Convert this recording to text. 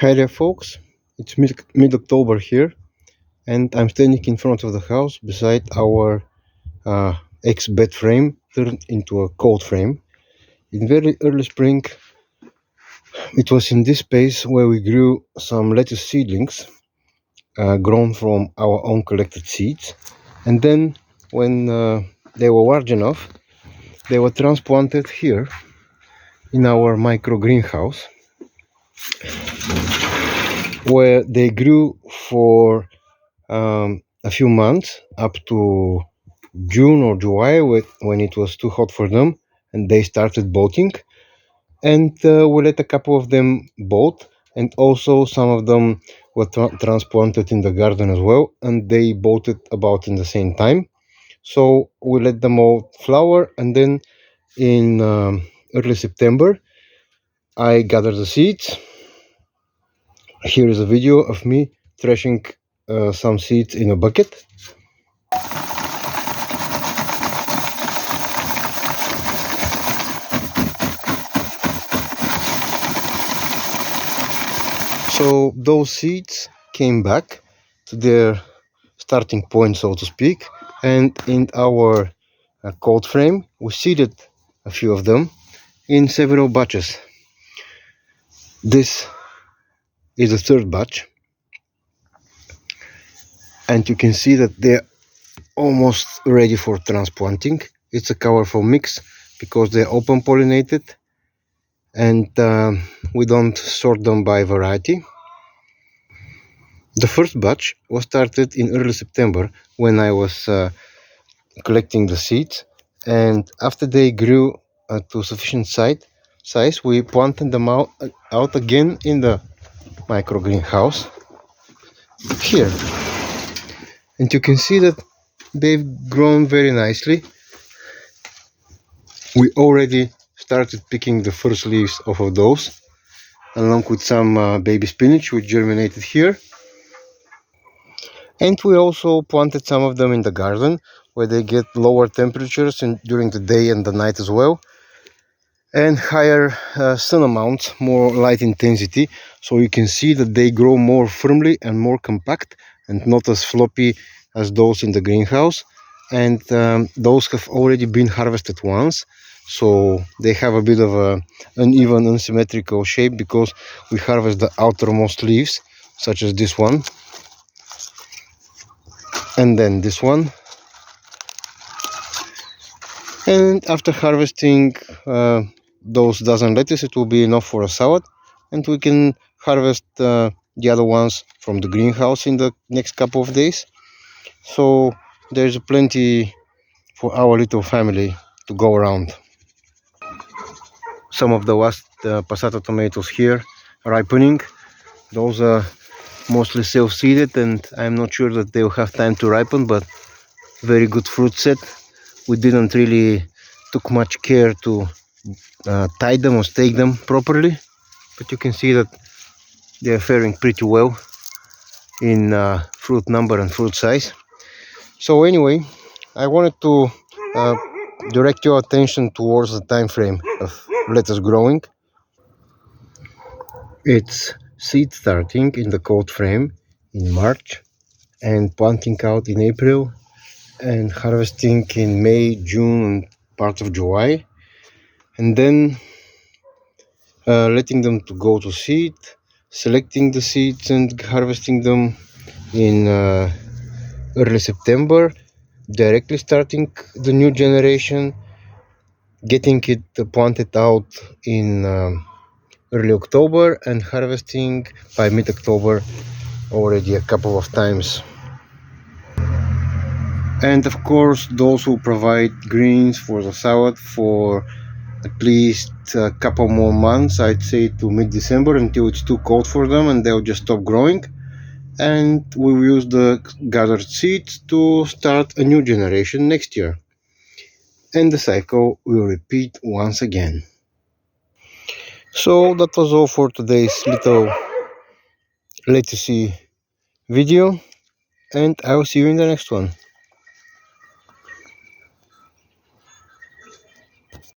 Hi there folks, it's mid-October here and I'm standing in front of the house beside our ex-bed frame turned into a cold frame. In very early spring, it was in this space where we grew some lettuce seedlings grown from our own collected seeds, and then when they were large enough, they were transplanted here in our micro greenhouse, where they grew for a few months up to June or July, when it was too hot for them and they started bolting, and we let a couple of them bolt, and also some of them were transplanted in the garden as well, and they bolted about in the same time. So we let them all flower, and then in early September I gathered the seeds. Here is a video of me threshing some seeds in a bucket. So those seeds came back to their starting point, so to speak, and in our cold frame we seeded a few of them in several batches. This is the third batch, and you can see that they're almost ready for transplanting. It's a colorful mix because they're open pollinated, and we don't sort them by variety. The first batch was started in early September when I was collecting the seeds, and after they grew to sufficient size, we planted them out again in the micro greenhouse here, and you can see that they've grown very nicely. We already started picking the first leaves off of those, along with some baby spinach which germinated here. And we also planted some of them in the garden, where they get lower temperatures during the day and the night as well, and higher sun amounts, more light intensity, so you can see that they grow more firmly and more compact and not as floppy as those in the greenhouse. And those have already been harvested once, so they have a bit of a uneven, unsymmetrical shape because we harvest the outermost leaves, such as this one, and then this one. And after harvesting those dozen lettuce, it will be enough for a salad, and we can harvest the other ones from the greenhouse in the next couple of days. So there's plenty for our little family to go around. Some of the last passata tomatoes here ripening. Those are mostly self-seeded, and I'm not sure that they'll have time to ripen, but very good fruit set. We didn't really took much care to tie them or stake them properly, but you can see that they are faring pretty well in fruit number and fruit size. So anyway, I wanted to direct your attention towards the time frame of lettuce growing. It's seed starting in the cold frame in March, and planting out in April, and harvesting in May, June, and part of July, and then letting them to go to seed, selecting the seeds and harvesting them in early September, directly starting the new generation, getting it planted out in early October, and harvesting by mid-October already a couple of times. And of course, those who provide greens for the salad for at least a couple more months, I'd say to mid-December, until it's too cold for them and they'll just stop growing. And we'll use the gathered seeds to start a new generation next year. And the cycle will repeat once again. So that was all for today's little lettucey video, and I'll see you in the next one.